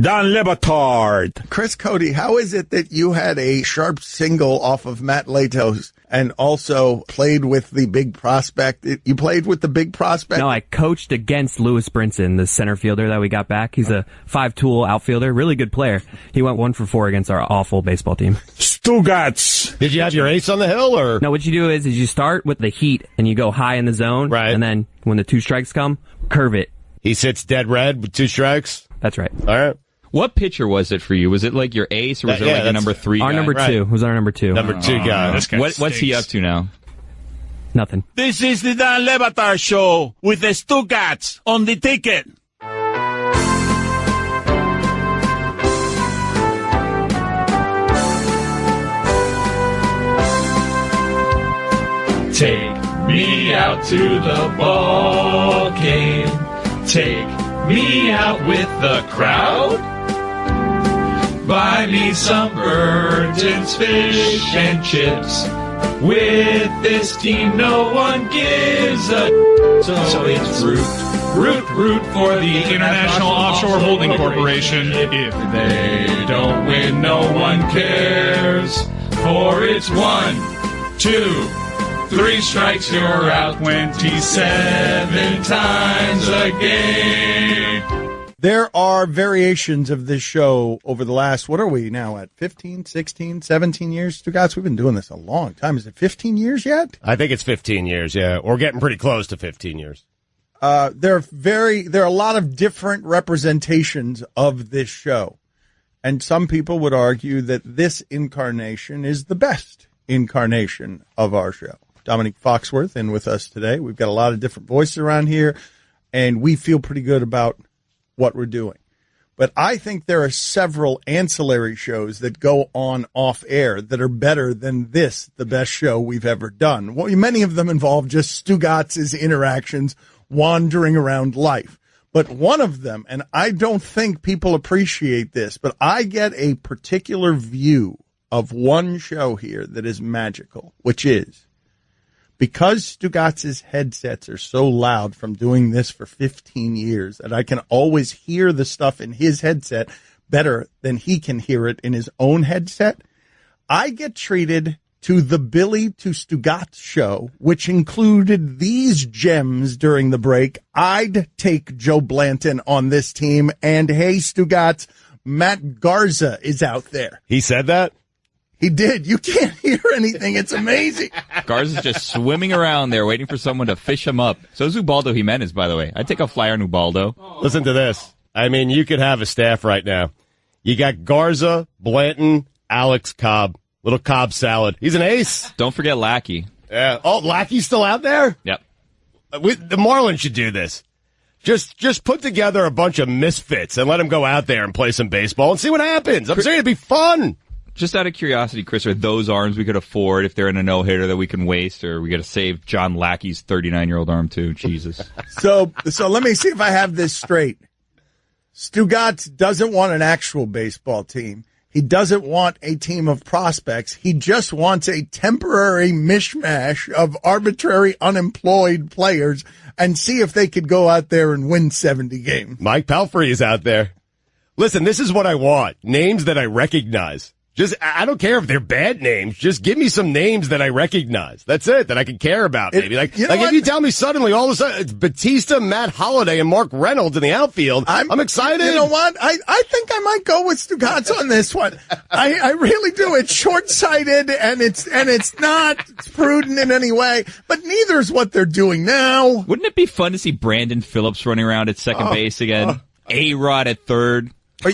Don Le Batard. Chris Cody, how is it that you had a sharp single off of Matt Latos and also played with the big prospect? You played with the big prospect? No, I coached against Lewis Brinson, the center fielder that we got back. He's a 5-tool outfielder, really good player. He went 1 for 4 against our awful baseball team. Stugats. Did you have your ace on the hill, or? No, what you do is you start with the heat and you go high in the zone. Right. And then when the 2 strikes come, curve it. He sits dead red with 2 strikes? That's right. All right. What pitcher was it for you? Was it like your ace, or was it like a number 3 guy? Our number 2 was our number 2. Number 2 guy. What's he up to now? Nothing. This is the Dan Le Batard Show with the Stugats on the ticket. Take me out to the ball game. Take me out with the crowd. Buy me some Burton's fish and chips. With this team, no one gives a so it's root for the International Offshore Holding Corporation. If they don't win, no one cares. For it's 1, 2, 3 strikes, you're out 27 times a game. There are variations of this show over the last, what are we now at, 15, 16, 17 years? Stugats, we've been doing this a long time. Is it 15 years yet? I think it's 15 years, yeah. We're getting pretty close to 15 years. There are a lot of different representations of this show. And some people would argue that this incarnation is the best incarnation of our show. Domonique Foxworth in with us today. We've got a lot of different voices around here, and we feel pretty good about what we're doing. But I think there are several ancillary shows that go on off air that are better than this, the best show we've ever done. Well, many of them involve just Stugats' interactions wandering around life. But one of them, and I don't think people appreciate this, but I get a particular view of one show here that is magical, which is because Stugats' headsets are so loud from doing this for 15 years that I can always hear the stuff in his headset better than he can hear it in his own headset, I get treated to the Billy to Stugats show, which included these gems during the break. I'd take Joe Blanton on this team, and hey, Stugats, Matt Garza is out there. He said that? He did. You can't hear anything. It's amazing. Garza's just swimming around there waiting for someone to fish him up. So is Ubaldo Jimenez, by the way. I'd take a flyer on Ubaldo. Listen to this. I mean, you could have a staff right now. You got Garza, Blanton, Alex Cobb. Little Cobb salad. He's an ace. Don't forget Lackey. Yeah. Oh, Lackey's still out there? Yep. The Marlins should do this. Just put together a bunch of misfits and let them go out there and play some baseball and see what happens. I'm saying it'd be fun. Just out of curiosity, Chris, are those arms we could afford if they're in a no-hitter that we can waste, or we got to save John Lackey's 39-year-old arm too? Jesus. So let me see if I have this straight. Stugats doesn't want an actual baseball team. He doesn't want a team of prospects. He just wants a temporary mishmash of arbitrary unemployed players and see if they could go out there and win 70 games. Mike Pelfrey is out there. Listen, this is what I want. Names that I recognize. I don't care if they're bad names. Just give me some names that I recognize. That's it, that I can care about, maybe. If you tell me suddenly, all of a sudden, it's Batista, Matt Holliday, and Mark Reynolds in the outfield, I'm excited. You know what? I think I might go with Stugats on this one. I really do. It's short-sighted, and it's not prudent in any way, but neither is what they're doing now. Wouldn't it be fun to see Brandon Phillips running around at second base again? A-Rod at third.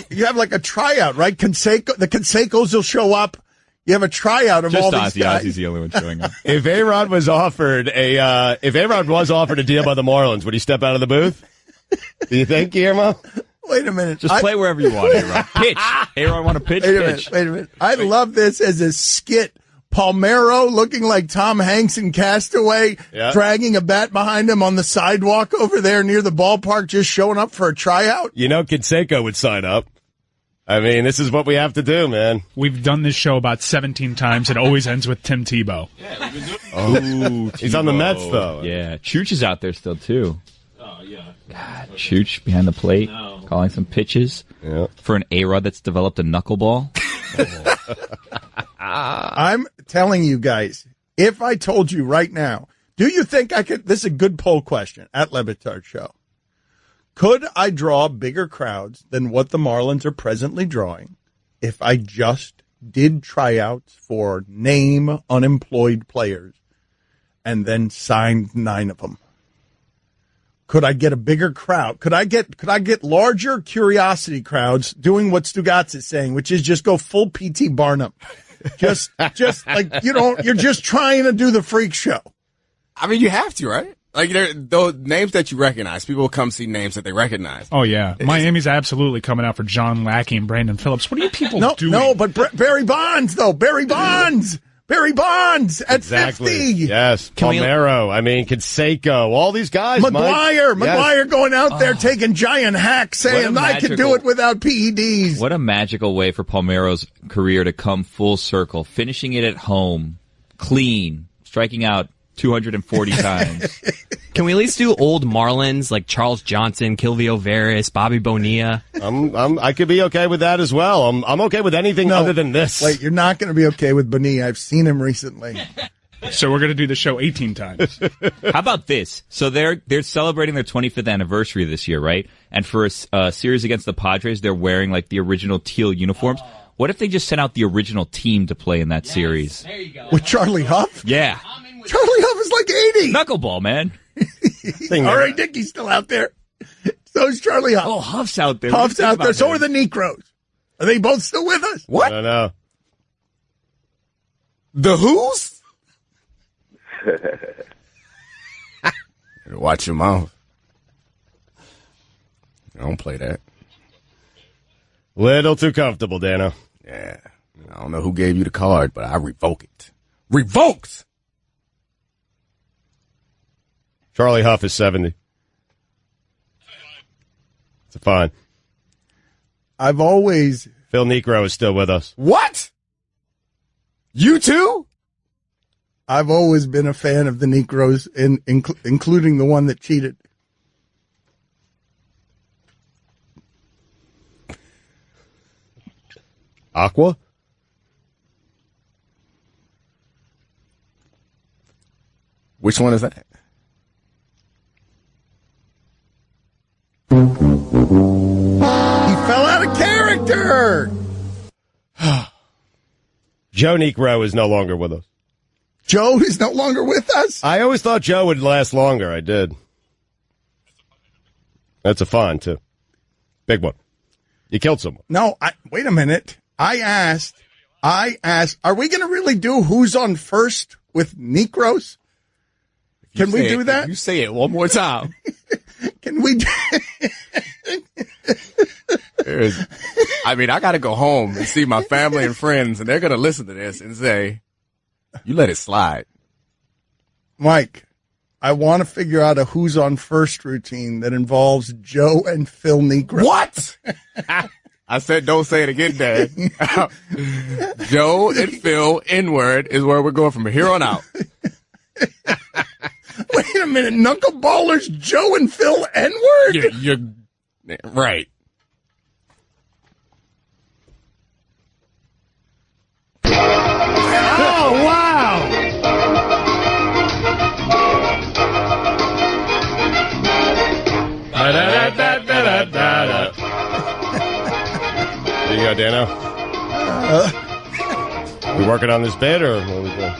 You have like a tryout, right? The Cansecos will show up. You have a tryout of all these guys. Ozzy's the only one showing up. If A-Rod was offered a deal by the Marlins, would he step out of the booth? Do you think, Guillermo? Wait a minute. Just play wherever you want, A-Rod. Pitch. A-Rod want to pitch? Wait a minute. I love this as a skit. Palmero looking like Tom Hanks in Castaway, dragging a bat behind him on the sidewalk over there near the ballpark, just showing up for a tryout. You know, Canseco would sign up. I mean, this is what we have to do, man. We've done this show about 17 times. It always ends with Tim Tebow. Yeah, we've been doing he's on the Mets, though. Yeah, Chooch is out there still, too. Oh, yeah. Chooch behind the plate, calling some pitches for an A-Rod that's developed a knuckleball. I'm telling you guys, if I told you right now, do you think I could? This is a good poll question at Le Batard Show. Could I draw bigger crowds than what the Marlins are presently drawing if I just did tryouts for name unemployed players and then signed 9 of them? Could I get a bigger crowd? Could I get larger curiosity crowds doing what Stugatz is saying, which is just go full P.T. Barnum? Just like, you're just trying to do the freak show. I mean, you have to, right? Like, those names that you recognize, people will come see names that they recognize. Oh, yeah. Miami's absolutely coming out for John Lackey and Brandon Phillips. What are you people doing? No, but Barry Bonds, though. Barry Bonds at 50. Yes. Palmeiro. Canseco. All these guys. McGuire going out there taking giant hacks saying, I can do it without PEDs. What a magical way for Palmeiro's career to come full circle. Finishing it at home. Clean. Striking out 240 times. Can we at least do old Marlins like Charles Johnson, Kilvio Veras, Bobby Bonilla? I could be okay with that as well. I'm okay with anything other than this. Wait, you're not going to be okay with Bonilla. I've seen him recently. So we're going to do the show 18 times. How about this? So they're celebrating their 25th anniversary this year, right? And for a series against the Padres, they're wearing like the original teal uniforms. What if they just sent out the original team to play in that series? There you go. With Charlie Huff? Yeah. Charlie Huff is like 80. Knuckleball, man. R.A. Dickey's still out there. So is Charlie Huff. Oh, Huff's out there. Huff's out there. So are the Niekros. Are they both still with us? What? I don't know. The Who's? Watch your mouth. I don't play that. Little too comfortable, Dano. Yeah. I don't know who gave you the card, but I revoke it. Revoked! Charlie Huff is 70. It's a fine. Phil Niekro is still with us. What? You too? I've always been a fan of the Niekros, including the one that cheated. Aqua? Which one is that? He fell out of character. Joe Niekro is no longer with us. Joe is no longer with us? I always thought Joe would last longer. I did. That's a fine, too. Big one. You killed someone. No, wait a minute. I asked, are we going to really do Who's on First with Niekros? Can we do that? You say it one more time. Can we do I got to go home and see my family and friends, and they're going to listen to this and say, you let it slide. Mike, I want to figure out a Who's on First routine that involves Joe and Phil Niekro. What? I said don't say it again, Dad. Joe and Phil, N-word, is where we're going from here on out. Wait a minute, knuckleballers Joe and Phil N-word? You're right. Oh, wow. There you go, Dano. We working on this bit, or what are we doing?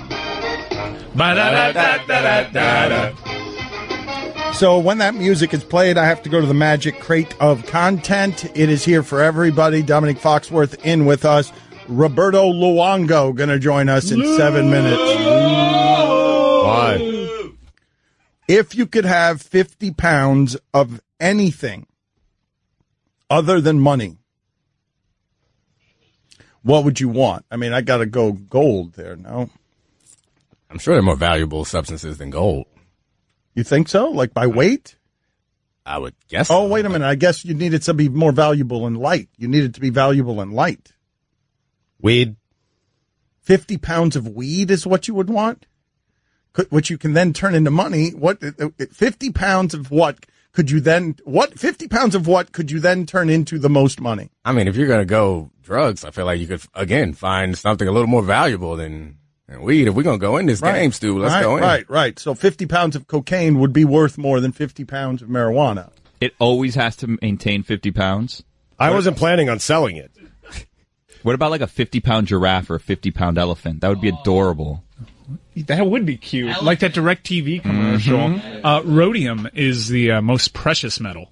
So when that music is played, I have to go to the magic crate of content. It is here for everybody. Domonique Foxworth in with us. Roberto Luongo going to join us in 7 minutes. Why? If you could have 50 pounds of anything other than money, what would you want? I mean, I got to go gold there, no? I'm sure they're more valuable substances than gold. You think so? Like by weight? I would guess. Oh, wait a minute. I guess you needed to be more valuable in light. You needed to be valuable in light. Weed. 50 pounds of weed is what you would want? Which you can then turn into money. What? 50 pounds of what could you then, 50 pounds of what could you then turn into the most money? I mean, if you're going to go drugs, I feel like you could, again, find something a little more valuable than weed. If we're going to go in this game, Stu, let's go in. Right. So 50 pounds of cocaine would be worth more than 50 pounds of marijuana. It always has to maintain 50 pounds. I wasn't planning on selling it. What about like a 50-pound giraffe or a 50-pound elephant? That would be adorable. That would be cute. Like that DirecTV commercial. Rhodium is the most precious metal.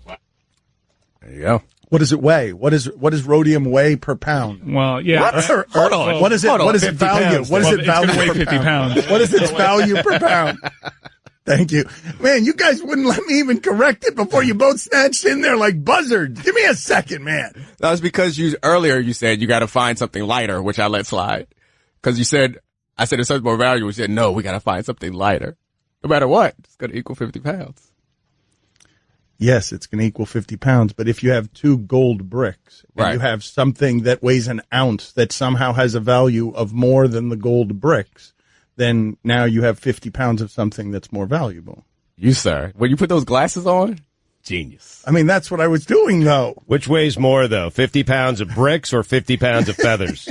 There you go. What does it weigh? What does rhodium weigh per pound? Well, yeah. Hold on. What is it? What is it value? What is it value? Weigh 50 pounds. What is its value per pound? Thank you. Man, you guys wouldn't let me even correct it before you both snatched in there like buzzards. Give me a second, man. That was because earlier you said you got to find something lighter, which I let slide. Because I said it's such more valuable. You said, no, we got to find something lighter. No matter what, it's going to equal 50 pounds. Yes, it's going to equal 50 pounds. But if you have 2 gold bricks and you have something that weighs an ounce that somehow has a value of more than the gold bricks, then now you have 50 pounds of something that's more valuable. You, sir, when you put those glasses on, genius. I mean, that's what I was doing, though. Which weighs more, though, 50 pounds of bricks or 50 pounds of feathers?